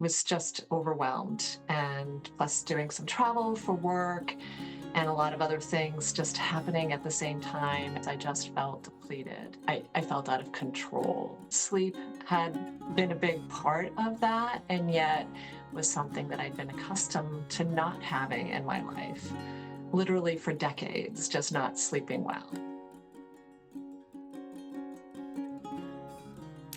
was just overwhelmed, and plus doing some travel for work and a lot of other things just happening at the same time. I just felt depleted. I felt out of control. Sleep had been a big part of that, and yet was something that I'd been accustomed to not having in my life, literally for decades, just not sleeping well.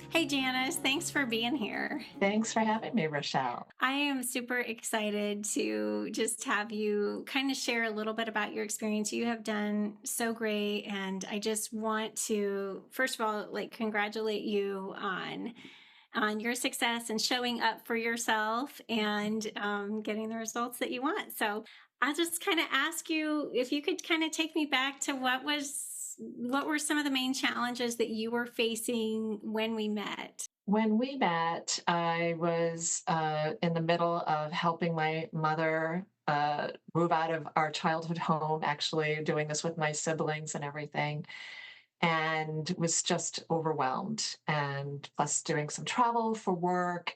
Hey Janice, thanks for being here. Thanks for having me, Rochelle. I am super excited to just have you kind of share a little bit about your experience. You have done so great, and I just want to first of all like congratulate you on your success and showing up for yourself and getting the results that you want. So I'll just kind of ask you if you could kind of take me back to what were some of the main challenges that you were facing when we met? When we met, I was in the middle of helping my mother move out of our childhood home, actually doing this with my siblings and everything, and was just overwhelmed. And plus, doing some travel for work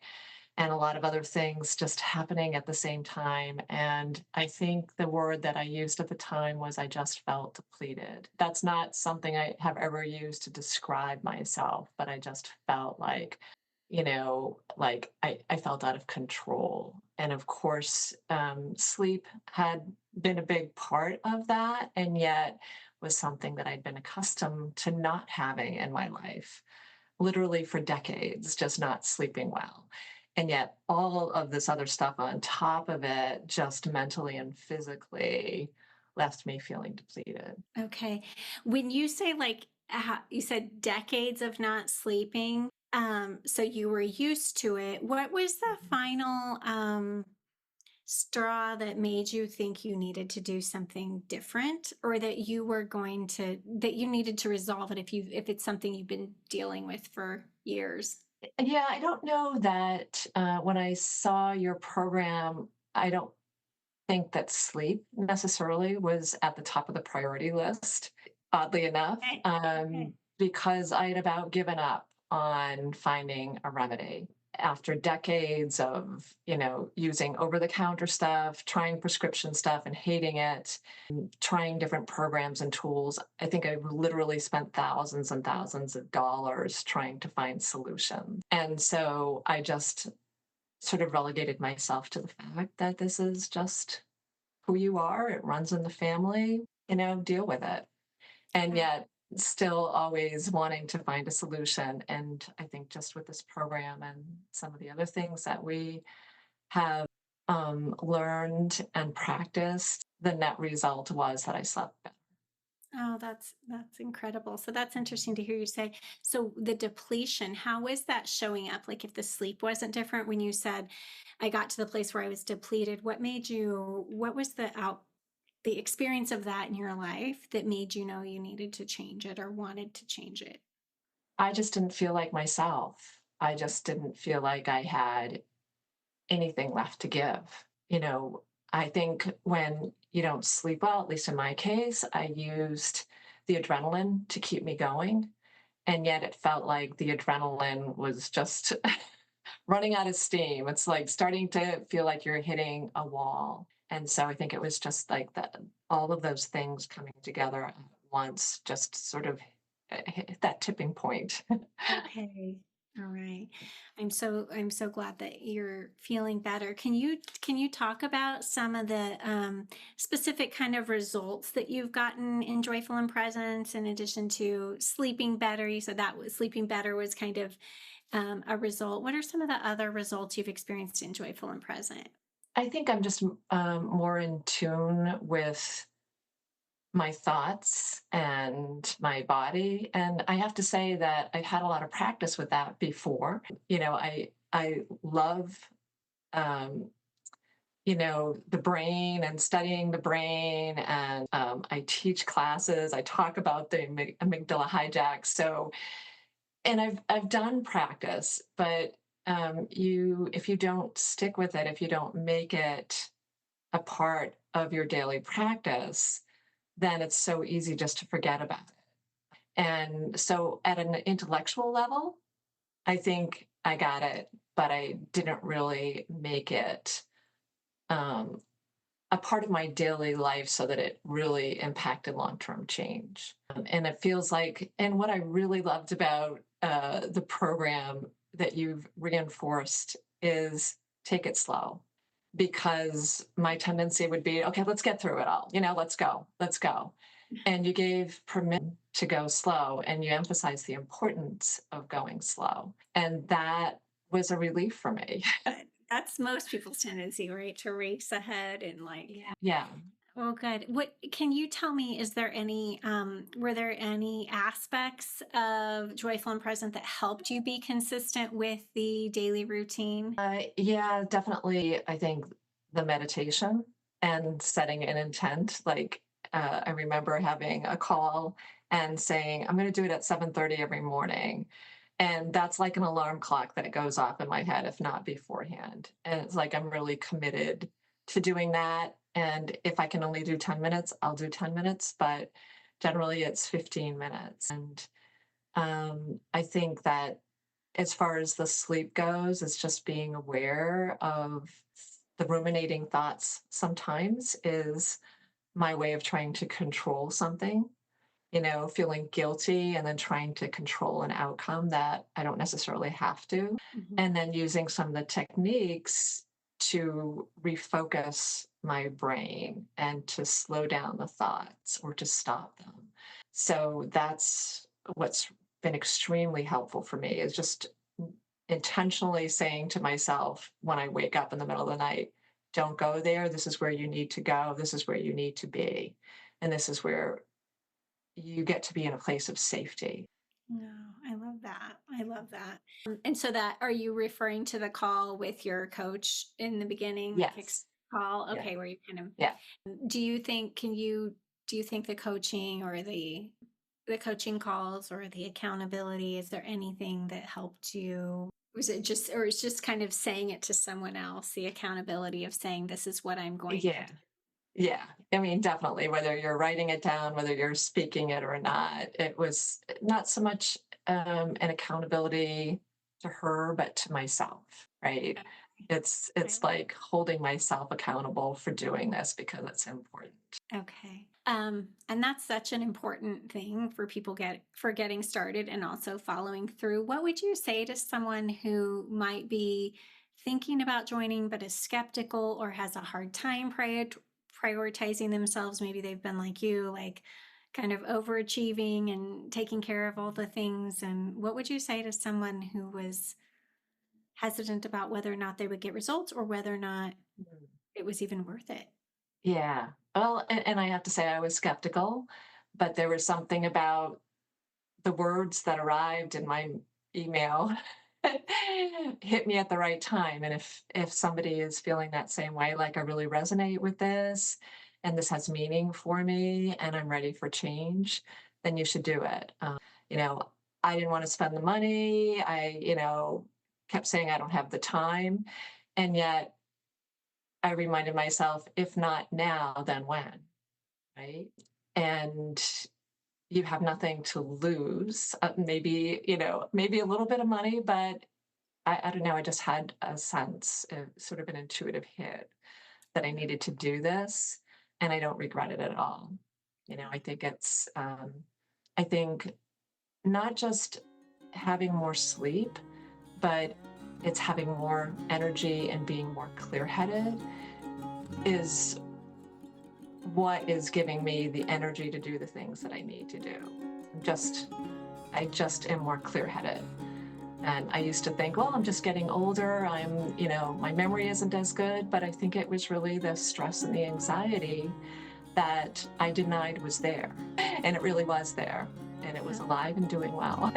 and a lot of other things just happening at the same time. And I think the word that I used at the time was I just felt depleted. That's not something I have ever used to describe myself, but I just felt like, like I felt out of control. And of course, sleep had been a big part of that, and yet was something that I'd been accustomed to not having in my life, literally for decades, just not sleeping well. And yet, all of this other stuff on top of it, just mentally and physically, left me feeling depleted. Okay. When you say like you said decades of not sleeping, so you were used to it. What was the final straw that made you think you needed to do something different, or that you needed to resolve it if it's something you've been dealing with for years? Yeah, I don't know that when I saw your program, I don't think that sleep necessarily was at the top of the priority list, oddly enough, Okay. Okay. because I had about given up on finding a remedy. After decades of, using over the counter stuff, trying prescription stuff and hating it, trying different programs and tools, I think I literally spent thousands and thousands of dollars trying to find solutions. And so I just sort of relegated myself to the fact that this is just who you are. It runs in the family, deal with it. And yet, still always wanting to find a solution. And I think just with this program and some of the other things that we have learned and practiced, the net result was that I slept better. Oh, that's incredible. So that's interesting to hear you say. So the depletion, how is that showing up? Like if the sleep wasn't different when you said I got to the place where I was depleted, what was the experience of that in your life that made you know you needed to change it or wanted to change it? I just didn't feel like myself. I just didn't feel like I had anything left to give. I think when you don't sleep well, at least in my case, I used the adrenaline to keep me going. And yet it felt like the adrenaline was just running out of steam. It's like starting to feel like you're hitting a wall. And so I think it was just like that, all of those things coming together at once, just sort of hit that tipping point. Okay. All right. I'm so glad that you're feeling better. Can you talk about some of the specific kind of results that you've gotten in Joyful and Presence in addition to sleeping better? You said that was sleeping better was kind of a result. What are some of the other results you've experienced in Joyful and Present? I think I'm just more in tune with my thoughts and my body. And I have to say that I've had a lot of practice with that before. I love um, the brain and studying the brain. And I teach classes. I talk about the amygdala hijack. So, and I've done practice, but if you don't stick with it, if you don't make it a part of your daily practice, then it's so easy just to forget about it. And so, at an intellectual level, I think I got it, but I didn't really make it um, a part of my daily life so that it really impacted long-term change. And it feels like, and what I really loved about the program that you've reinforced is take it slow, because my tendency would be, okay, let's get through it all. Let's go, let's go. And you gave permission to go slow, and you emphasized the importance of going slow. And that was a relief for me. But that's most people's tendency, right? To race ahead and like, Yeah. Yeah. oh, good. What can you tell me? Is there any, were there any aspects of Joyful and Present that helped you be consistent with the daily routine? Yeah, definitely. I think the meditation and setting an intent. Like, I remember having a call and saying, I'm going to do it at 7:30 every morning. And that's like an alarm clock that goes off in my head, if not beforehand. And it's like I'm really committed to doing that. And if I can only do 10 minutes, I'll do 10 minutes, but generally it's 15 minutes. And I think that as far as the sleep goes, it's just being aware of the ruminating thoughts sometimes is my way of trying to control something, feeling guilty and then trying to control an outcome that I don't necessarily have to. Mhm. And then using some of the techniques to refocus my brain and to slow down the thoughts or to stop them. So that's what's been extremely helpful for me, is just intentionally saying to myself when I wake up in the middle of the night, don't go there. This is where you need to go. This is where you need to be. And this is where you get to be in a place of safety. No, I love that. I love that. And so that, are you referring to the call with your coach in the beginning, like Yes. call? Yeah. Okay, where you kind Yeah. of, do you think the coaching or the coaching calls or the accountability, is there anything that helped you? Was it just, or it's just kind of saying it to someone else, the accountability of saying, this is what I'm going to Yeah. do? Yeah. I mean, definitely, whether you're writing it down, whether you're speaking it or not, it was not so much an accountability to her, but to myself, right? It's Okay. like holding myself accountable for doing this because it's important. Okay. And that's such an important thing for people for getting started and also following through. What would you say to someone who might be thinking about joining but is skeptical or has a hard time prioritizing themselves? Maybe they've been like you, like kind of overachieving and taking care of all the things. And what would you say to someone who was hesitant about whether or not they would get results or whether or not Mm. it was even worth it? Yeah. Well, and I have to say I was skeptical, but there was something about the words that arrived in my email hit me at the right time. And if somebody is feeling that same way, like I really resonate with this and this has meaning for me and I'm ready for change, then you should do it. You know, I didn't want to spend the money. I kept saying I don't have the time. And yet I reminded myself, if not now, then when? Right. And you have nothing to lose. Maybe a little bit of money, but I don't know. I just had a sense, sort of an intuitive hit that I needed to do this, and I don't regret it at all. I think I think not just having more sleep, but it's having more energy and being more clear headed is what is giving me the energy to do the things that I need to do. I just am more clear headed. And I used to think, well, I'm just getting older. My memory isn't as good, but I think it was really the stress and the anxiety that I denied was there. And it really was there. And it was alive and doing well.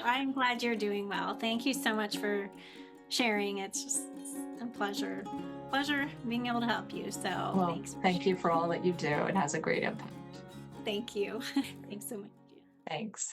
I'm glad you're doing well. Thank you so much for sharing. It's a pleasure being able to help you. So Well, thanks for thank you sharing. for all that you do. It has a great impact. Thank you. Thanks so much. Thanks.